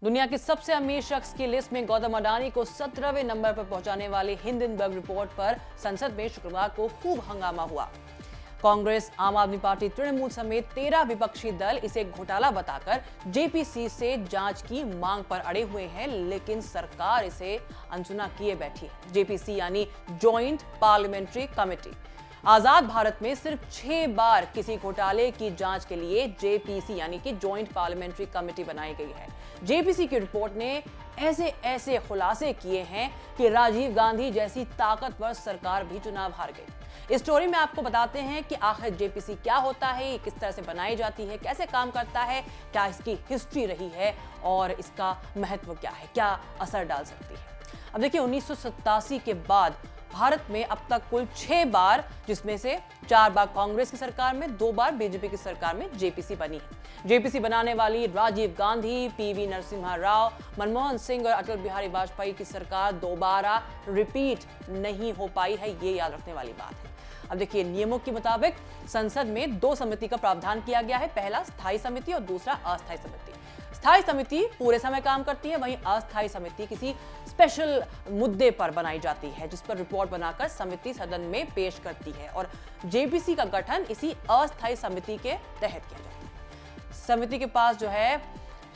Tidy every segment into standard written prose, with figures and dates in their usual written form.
दुनिया के सबसे अमीर शख्स की लिस्ट में गौतम अडानी को 17वें नंबर पर पहुंचाने वाली हिंडनबर्ग रिपोर्ट पर संसद में शुक्रवार को खूब हंगामा हुआ। कांग्रेस, आम आदमी पार्टी, तृणमूल समेत 13 विपक्षी दल इसे घोटाला बताकर जेपीसी से जांच की मांग पर अड़े हुए हैं, लेकिन सरकार इसे अनसुना किए बैठी है। जेपीसी यानी जॉइंट पार्लियामेंट्री कमेटी। आजाद भारत में सिर्फ 6 बार किसी घोटाले की जांच के लिए जेपीसी यानी कि जॉइंट पार्लियामेंट्री कमेटी बनाई गई है। जेपीसी की रिपोर्ट ने ऐसे खुलासे किए हैं कि राजीव गांधी जैसी ताकतवर सरकार भी चुनाव हार गई। इस स्टोरी में आपको बताते हैं कि आखिर जेपीसी क्या होता है, ये किस तरह से बनाई जाती है, कैसे काम करता है, क्या इसकी हिस्ट्री रही है और इसका महत्व क्या है, क्या असर डाल सकती है। अब देखिए, 1987 के बाद भारत में अब तक कुल 6 बार, जिसमें से 4 बार कांग्रेस की सरकार में, 2 बार बीजेपी की सरकार में जेपीसी बनी है। जेपीसी बनाने वाली राजीव गांधी, पीवी नरसिम्हा राव, मनमोहन सिंह और अटल बिहारी वाजपेयी की सरकार दोबारा रिपीट नहीं हो पाई है, ये याद रखने वाली बात है। अब देखिए, नियमों के मुताबिक संसद में 2 समिति का प्रावधान किया गया है। पहला स्थायी समिति और दूसरा अस्थायी समिति। स्थायी समिति पूरे समय काम करती है, वहीं अस्थायी समिति किसी स्पेशल मुद्दे पर बनाई जाती है, जिस पर रिपोर्ट बनाकर समिति सदन में पेश करती है और जेपीसी का गठन इसी अस्थायी समिति के तहत किया जाता है। समिति के पास जो है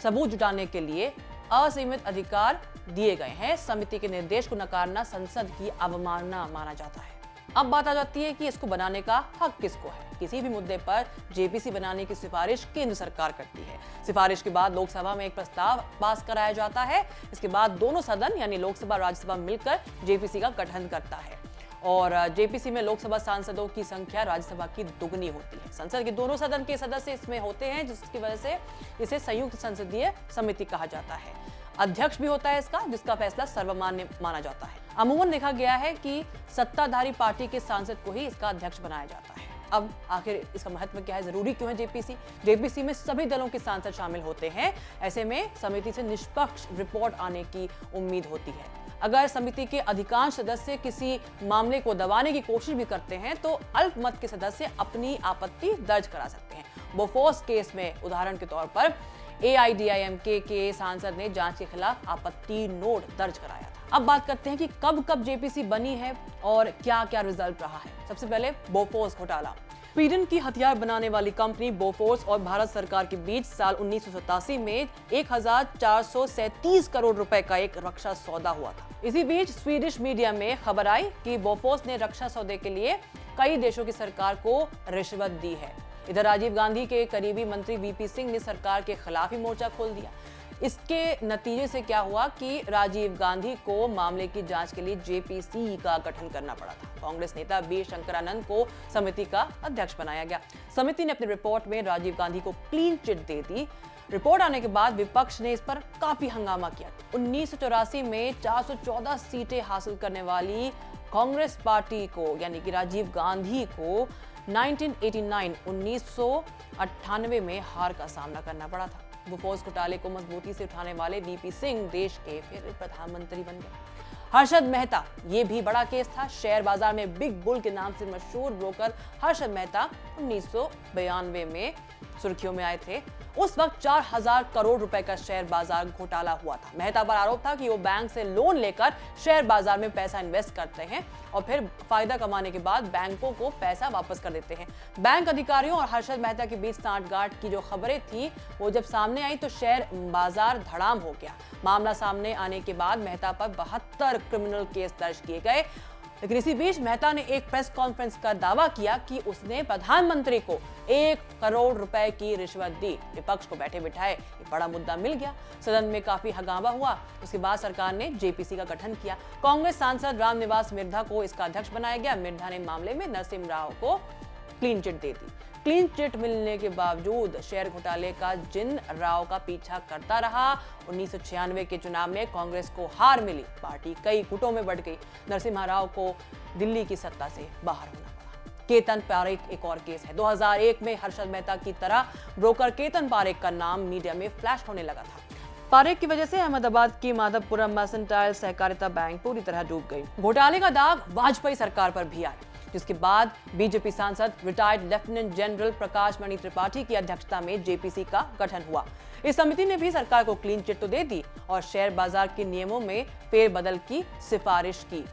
सबूत जुटाने के लिए असीमित अधिकार दिए गए हैं। समिति के निर्देश को नकारना संसद की अवमानना माना जाता है। अब बात आ जाती है कि इसको बनाने का हक किसको है। किसी भी मुद्दे पर जेपीसी बनाने की सिफारिश केंद्र सरकार करती है। सिफारिश के बाद लोकसभा में एक प्रस्ताव पास कराया जाता है। इसके बाद दोनों सदन यानी लोकसभा और राज्यसभा मिलकर जेपीसी का गठन करता है और जेपीसी में लोकसभा सांसदों की संख्या राज्यसभा की दुगनी होती है। संसद के दोनों सदन के सदस्य इसमें होते हैं, जिसकी वजह से इसे संयुक्त संसदीय समिति कहा जाता है। अध्यक्ष भी होता है इसका, जिसका फैसला सर्वमान्य माना जाता है। अमूमन देखा गया है कि सत्ताधारी पार्टी के सांसद को ही इसका अध्यक्ष बनाया जाता है। अब आखिर इसका महत्व क्या है, जरूरी क्यों है जेपीसी? जेपीसी में सभी दलों के सांसद शामिल होते हैं। ऐसे में समिति से निष्पक्ष रिपोर्ट आने की उम्मीद होती है। अगर समिति के अधिकांश सदस्य किसी मामले को दबाने की कोशिश भी करते हैं तो अल्पमत के सदस्य अपनी आपत्ति दर्ज करा सकते हैं। बोफोर्स केस में उदाहरण के तौर पर एआईडीआईएमके के सांसद ने जांच के खिलाफ आपत्ति नोट दर्ज कराया था। अब बात करते हैं कि कब जेपीसी बनी है और क्या क्या रिजल्ट रहा है। सबसे पहले बोफोर्स घोटाला। स्वीडन की हथियार बनाने वाली कंपनी बोफोर्स और भारत सरकार के बीच साल 1987 में 1437 करोड़ रुपए का एक रक्षा सौदा हुआ था। इसी बीच स्वीडिश मीडिया में खबर आई कि बोफोर्स ने रक्षा सौदे के लिए कई देशों की सरकार को रिश्वत दी है। इधर राजीव गांधी के करीबी मंत्री वीपी सिंह ने सरकार के खिलाफ ही मोर्चा खोल दिया। इसके नतीजे से क्या हुआ कि राजीव गांधी को मामले की जांच के लिए जेपीसी का गठन करना पड़ा था। कांग्रेस नेता बी शंकरानंद को समिति का अध्यक्ष बनाया गया। समिति ने अपनी रिपोर्ट में राजीव गांधी को क्लीन चिट दे दी। रिपोर्ट आने के बाद विपक्ष ने इस पर काफी हंगामा किया। 1984 में 414 सीटें हासिल करने वाली कांग्रेस पार्टी को यानी कि राजीव गांधी को 1998 में हार का सामना करना पड़ा था। बोफोर्स घोटाले को मजबूती से उठाने वाले वीपी सिंह देश के फिर प्रधानमंत्री बन गए। हर्षद मेहता, ये भी बड़ा केस था। शेयर बाजार में बिग बुल के नाम से मशहूर ब्रोकर हर्षद मेहता 1992 में सुर्खियों में आए थे। उस वक्त 4000 करोड़ रुपए का शेयर बाजार घोटाला हुआ था। मेहता पर आरोप था कि वो बैंक से लोन लेकर शेयर बाजार में पैसा इन्वेस्ट करते हैं और फिर फायदा कमाने के बाद बैंकों को पैसा वापस कर देते हैं। बैंक अधिकारियों और हर्षद मेहता के बीच सांठगांठ की जो खबरें थी वो जब सामने आई तो शेयर बाजार धड़ाम हो गया। मामला सामने आने के बाद मेहता पर 72 क्रिमिनल केस दर्ज किए गए। लेकिन इसी बीच मेहता ने एक प्रेस कॉन्फ्रेंस का दावा किया कि उसने प्रधानमंत्री को 1 करोड़ रुपए की रिश्वत दी। विपक्ष को बैठे बिठाए ये बड़ा मुद्दा मिल गया। सदन में काफी हंगामा हुआ। उसके बाद सरकार ने जेपीसी का गठन किया। कांग्रेस सांसद रामनिवास मिर्धा को इसका अध्यक्ष बनाया गया। मिर्धा ने मामले में नरसिम्हा राव को क्लीन चिट दे दी। क्लीन चिट मिलने के बावजूद शेयर घोटाले का जिन राव का पीछा करता रहा। 1996 के चुनाव में कांग्रेस को हार मिली। पार्टी कई गुटों में बढ़ गई। नरसिम्हा राव को दिल्ली की सत्ता से बाहर होना पड़ा। केतन पारेख एक और केस है। 2001 में हर्षद मेहता की तरह ब्रोकर केतन पारेख का नाम मीडिया में फ्लैश होने लगा था। पारेख की वजह से अहमदाबाद की माधवपुरम मर्सेंटाइल सहकारिता बैंक पूरी तरह डूब गई। घोटाले का दाग वाजपेयी सरकार पर भी आया, जिसके बाद बीजेपी सांसद रिटायर्ड लेफ्टिनेंट जनरल प्रकाश मणि त्रिपाठी की अध्यक्षता में जेपीसी का गठन हुआ। इस समिति ने भी सरकार को क्लीन चिट तो दे दी और शेयर बाजार के नियमों में फेरबदल की सिफारिश की।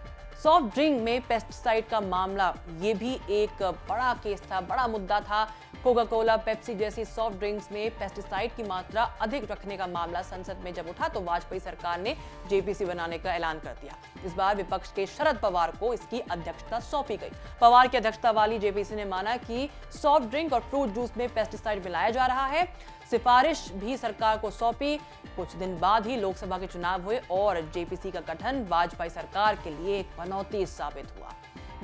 सॉफ्ट ड्रिंक में पेस्टिसाइड का मामला, ये भी एक बड़ा केस था, बड़ा मुद्दा था। कोका कोला, पेप्सी जैसी सॉफ्ट ड्रिंक्स में पेस्टिसाइड की मात्रा अधिक रखने का मामला संसद में जब उठा तो वाजपेयी सरकार ने जेपीसी बनाने का ऐलान कर दिया। इस बार विपक्ष के शरद पवार को इसकी अध्यक्षता सौंपी गई। पवार की अध्यक्षता वाली जेपीसी ने माना कि सॉफ्ट ड्रिंक और फ्रूट जूस में पेस्टिसाइड मिलाया जा रहा है। सिफारिश भी सरकार को सौंपी। कुछ दिन बाद ही लोकसभा के चुनाव हुए और जेपीसी का गठन वाजपेयी सरकार के लिए एक पनौती साबित हुआ।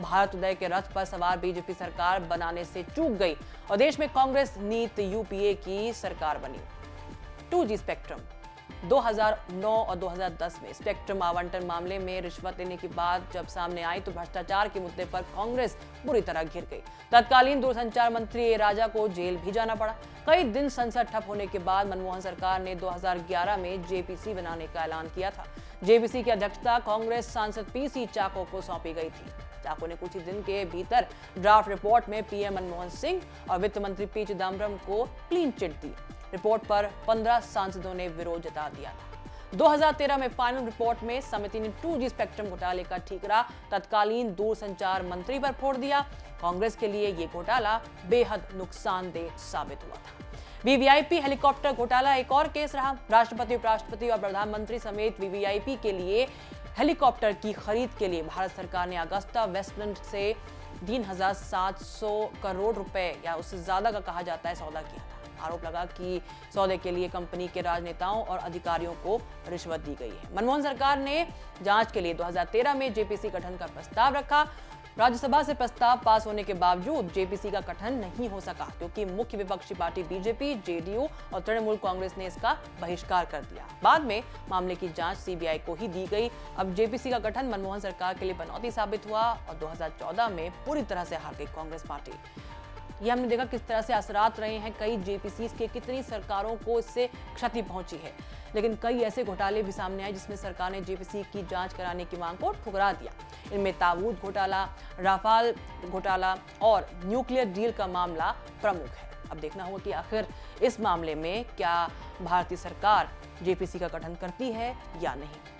भारत उदय के रथ पर सवार बीजेपी सरकार बनाने से चूक गई और देश में कांग्रेस नीति यूपीए की सरकार बनी। 2G स्पेक्ट्रम 2009 और 2010 में स्पेक्ट्रम आवंटन मामले में रिश्वत लेने की बात जब सामने आई तो भ्रष्टाचार के मुद्दे पर कांग्रेस बुरी तरह घिर गई। तत्कालीन दूरसंचार मंत्री ए राजा को जेल भी जाना पड़ा। कई दिन संसद ठप होने के बाद मनमोहन सरकार ने 2011 में जेपीसी बनाने का ऐलान किया था। जेपीसी की अध्यक्षता कांग्रेस सांसद पीसी चाको को सौंपी गई थी। चाको ने कुछ ही दिन के भीतर ड्राफ्ट रिपोर्ट में पीएम मनमोहन सिंह और वित्त मंत्री पी चिदम्बरम को क्लीन चिट दी। रिपोर्ट पर 15 सांसदों ने विरोध जता दिया था। 2013 में फाइनल रिपोर्ट में समिति ने 2G स्पेक्ट्रम घोटाले का ठीकरा तत्कालीन दूरसंचार मंत्री पर फोड़ दिया। कांग्रेस के लिए ये घोटाला बेहद नुकसानदेह साबित हुआ था। वीवीआईपी हेलीकॉप्टर घोटाला एक और केस रहा। राष्ट्रपति, उपराष्ट्रपति और प्रधानमंत्री समेत वीवीआईपी के लिए हेलीकॉप्टर की खरीद के लिए भारत सरकार ने अगस्ता वेस्टलैंड से 3,700 करोड़ रुपए या उससे ज्यादा का कहा जाता है सौदा किया था। आरोप लगा कि सौदे के लिए कंपनी के राजनेताओं और अधिकारियों को रिश्वत दी गई है। मनमोहन सरकार ने जांच के लिए 2013 में जेपीसी गठन का प्रस्ताव रखा। राज्यसभा से प्रस्ताव पास होने के बावजूद जेपीसी का गठन नहीं हो सका क्योंकि मुख्य विपक्षी पार्टी बीजेपी, जेडीयू और तृणमूल कांग्रेस ने इसका बहिष्कार कर दिया। बाद में मामले की जांच सीबीआई को ही दी गई। अब जेपीसी का गठन मनमोहन सरकार के लिए पनौती साबित हुआ और 2014 में पूरी तरह से हार गई कांग्रेस पार्टी। ये हमने देखा किस तरह से असरात रहे हैं कई जेपीसी के, कितनी सरकारों को इससे क्षति पहुंची है। लेकिन कई ऐसे घोटाले भी सामने आए जिसमें सरकार ने जेपीसी की जांच कराने की मांग को ठुकरा दिया। इनमें ताबूत घोटाला, राफाल घोटाला और न्यूक्लियर डील का मामला प्रमुख है। अब देखना होगा कि आखिर इस मामले में क्या भारतीय सरकार जेपीसी का गठन करती है या नहीं।